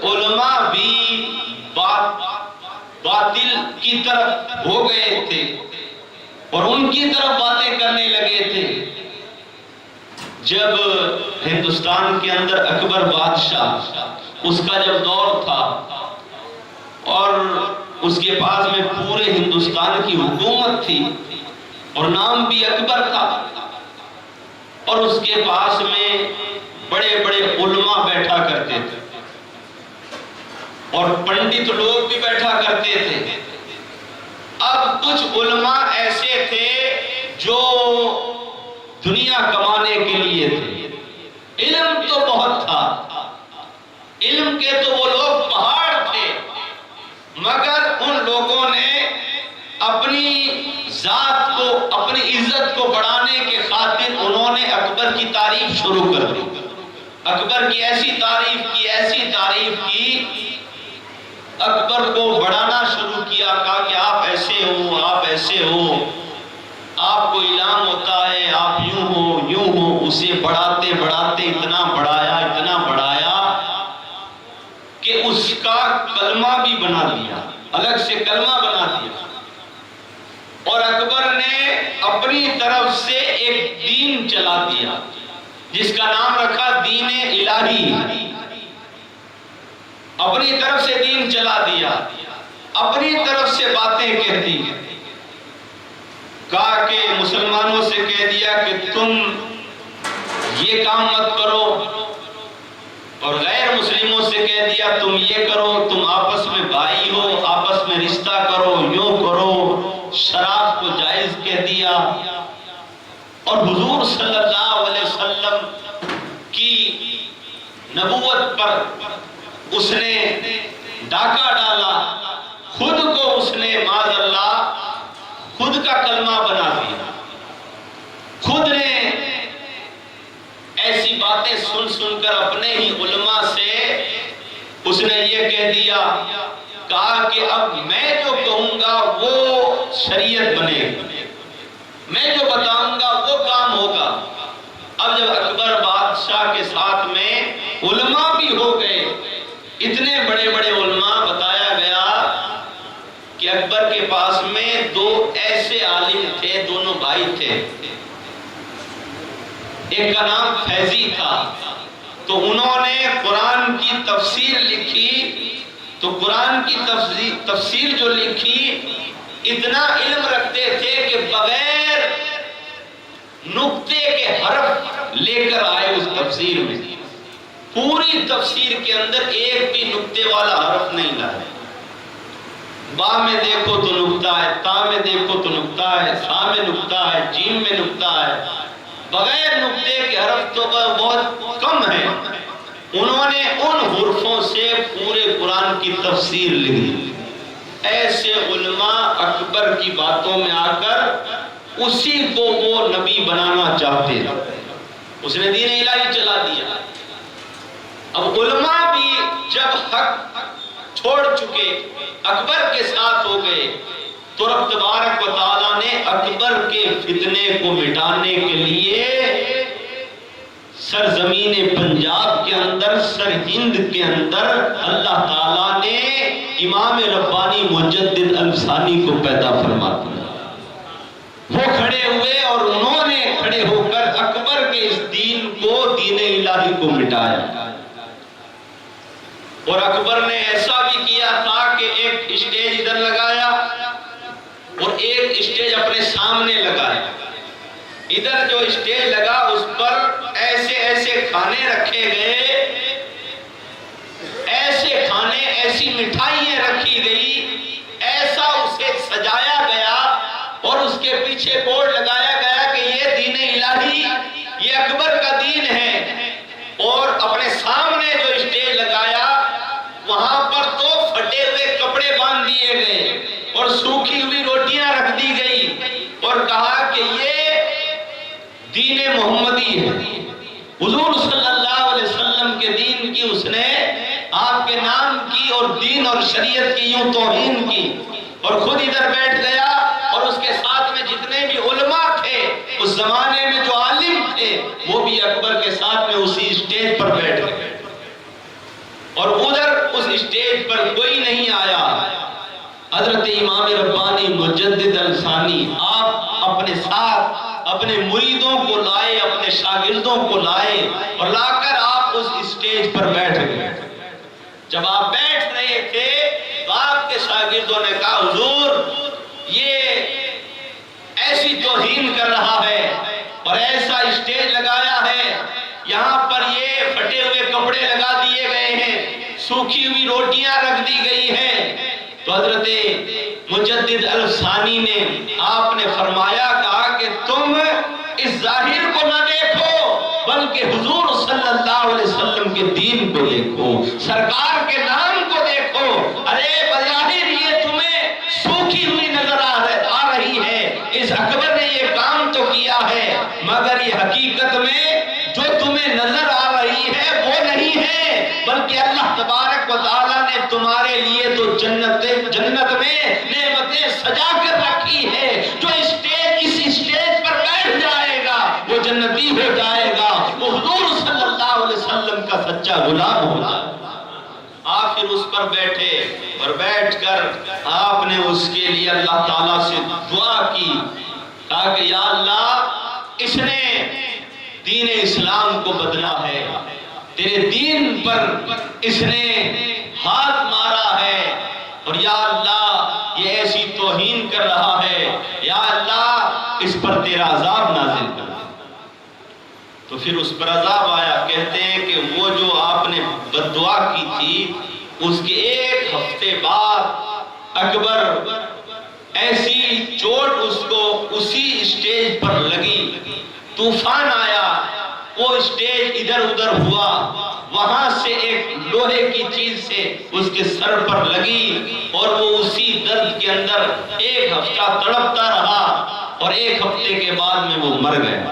علماء بھی باطل کی طرف ہو گئے تھے اور ان کی طرف باتیں کرنے لگے تھے. جب ہندوستان کے اندر اکبر بادشاہ، اس کا جب دور تھا اور اس کے پاس میں پورے ہندوستان کی حکومت تھی اور نام بھی اکبر تھا، اور اس کے پاس میں بڑے بڑے علماء بیٹھا کرتے تھے اور پنڈت لوگ بھی بیٹھا کرتے تھے. اب کچھ علماء ایسے تھے جو دنیا کمانے کے لیے تھے. علم تو بہت تھا، علم کے تو وہ لوگ پہاڑ تھے، مگر ان لوگوں نے اپنی ذات کو، اپنی عزت کو بڑھانے کے خاطر انہوں نے اکبر کی تعریف شروع کر دی. اکبر کی ایسی تعریف کی، اکبر کو بڑھانا شروع کیا. کہا کہ آپ ایسے ہو، آپ ایسے ہو، آپ کو الہام ہوتا ہے، آپ یوں ہو. اسے بڑھاتے بڑھاتے اتنا بڑھایا کہ اس کا کلمہ بھی بنا دیا، الگ سے کلمہ بنا دیا. اور اکبر نے اپنی طرف سے ایک دین چلا دیا جس کا نام رکھا دین الہی. اپنی طرف سے دین چلا دیا، اپنی طرف سے باتیں کہتی. کہا کہ مسلمانوں سے کہہ دیا کہ تم یہ کام مت کرو، اور غیر مسلموں سے کہہ دیا تم یہ کرو، تم آپس میں بھائی ہو، آپس میں رشتہ کرو، یوں کرو. شراب کو جائز کہہ دیا. اور حضور صلی اللہ علیہ وسلم کی نبوت پر اس نے ڈاکہ ڈالا. خود کو اس نے معاذ اللہ خود کا کلمہ بنا دیا. خود نے ایسی باتیں سن کر اپنے ہی علماء سے اس نے یہ کہہ دیا. کہا کہ اب میں جو کہوں گا وہ شریعت بنے گی، میں جو بتاؤں گا وہ کام ہوگا. اب جب اکبر بادشاہ کے ساتھ میں علماء بھی ہو گئے، اتنے بڑے بڑے علماء، بتایا گیا کہ اکبر کے پاس میں دو ایسے عالم تھے، دونوں بھائی تھے. ایک کا نام فیضی تھا، تو انہوں نے قرآن کی تفسیر لکھی. تو قرآن کی تفسیر جو لکھی، اتنا علم رکھتے تھے کہ بغیر نقطے کے حرف لے کر آئے اس تفسیر میں. پوری تفسیر کے اندر ایک بھی نقطے والا حرف نہیں لائے. با میں دیکھو تو نقطہ ہے، تا میں دیکھو تو نقطہ ہے، سا میں نقطہ ہے، جیم میں نقطہ ہے. بغیر نقطے کے حرف تو بہت کم ہیں. انہوں نے ان حرفوں سے پورے قرآن کی تفسیر لکھ دی. ایسے علماء اکبر کی باتوں میں آ کر اسی کو وہ نبی بنانا چاہتے ہیں. اس نے دین الہی چلا دیا. اب علماء بھی جب حق چھوڑ چکے، اکبر کے ساتھ ہو گئے، تو رب تبارک و تعالیٰ نے اکبر کے فتنے کو مٹانے کے لیے سرزمین پنجاب کے اندر، سر ہند کے اندر اللہ تعالیٰ نے امام ربانی مجدد الثانی کو پیدا فرما دیا. وہ کھڑے ہوئے اور انہوں نے کھڑے ہو کر اکبر کے اس دین کو، دین الہی کو مٹایا. اور اکبر نے ایسا بھی کیا تھا کہ ایک اسٹیج ادھر لگایا اور ایک اسٹیج اپنے سامنے لگایا. ادھر جو اسٹیج لگا اس پر ایسے ایسے کھانے رکھے گئے، ایسے کھانے، ایسی مٹھائیاں رکھی گئی، ایسا اسے سجایا گیا اور اس کے پیچھے بورڈ لگایا گیا کہ یہ دین الہی، یہ اکبر کا دین ہے. اور اپنے سامنے جو اسٹیج لگایا وہاں پر تو پھٹے ہوئے کپڑے باندھ دیے گئے اور سوکھی ہوئی روٹیاں رکھ دی گئی اور کہا کہ یہ دین محمدی ہے. حضور صلی اللہ علیہ وسلم کے دین کی اس نے، آپ کے نام کی اور دین اور شریعت کی یوں توہین کی، اور خود ادھر بیٹھ گیا. اور اس کے ساتھ میں جتنے بھی علماء تھے اس زمانے میں، جو عالم تھے، وہ بھی اکبر کے ساتھ میں اسی اسٹیج پر بیٹھ گئے. اور ادھر اسٹیج پر کوئی نہیں آیا۔ حضرت امام ربانی مجدد الثانی آپ اپنے ساتھ اپنے مریدوں کو لائے، اپنے شاگردوں کو لائے اور لا کر آپ اس اسٹیج پر بیٹھ گئے۔ جب آپ بیٹھ رہے تھے تو آپ کے شاگردوں نے کہا حضور یہ ایسی توہین کر رہا ہے اور ایسا اسٹیج لگایا ہے، یہاں پر یہ پھٹے ہوئے کپڑے لگا دیے گئے ہیں، سوکھی ہوئی روٹیاں رکھ دی گئی ہیں۔ تو حضرت مجدد الثانی نے آپ نے فرمایا کہا کہ تم اس ظاہر کو نہ دیکھو بلکہ حضور صلی اللہ علیہ وسلم کے دین کو دیکھو، سرکار کے نام کو دیکھو۔ ارے بظاہر یہ تمہیں سوکھی ہوئی نظر آ رہی ہے، اس اکبر نے یہ کام تو کیا ہے، مگر یہ حقیقت میں جو تمہیں نظر آ رہی ہے وہ نہیں ہے، بلکہ اللہ تبارک و تعالیٰ نے تمہارے لیے تو جنت میں نعمتیں سجا کر رکھی ہے۔ جو اس اسٹیج پر بیٹھ جائے گا وہ جنتی ہو جائے گا، وہ حضور صلی اللہ علیہ وسلم کا سچا غلام ہوگا۔ آپ پھر اس پر بیٹھے اور بیٹھ کر آپ نے اس کے لیے اللہ تعالیٰ سے دعا کی، کہا کہ یا اللہ اس نے دین اسلام کو بدلا ہے، تیرے دین پر اس نے ہاتھ مارا ہے، اور یا اللہ یہ ایسی توہین کر رہا ہے، یا اللہ اس پر تیرا عذاب نازل کر۔ تو پھر اس پر عذاب آیا۔ کہتے ہیں کہ وہ جو آپ نے بد دعا کی تھی اس کے ایک ہفتے بعد اکبر ایسی چوٹ اس کو اسی اسٹیج پر لگی، طوفان آیا، وہ اسٹیج ادھر ادھر ہوا، وہاں سے ایک لوہے کی چیز سے اس کے سر پر لگی اور وہ اسی درد کے اندر ایک ہفتہ تڑپتا رہا اور ایک ہفتے کے بعد میں وہ مر گیا۔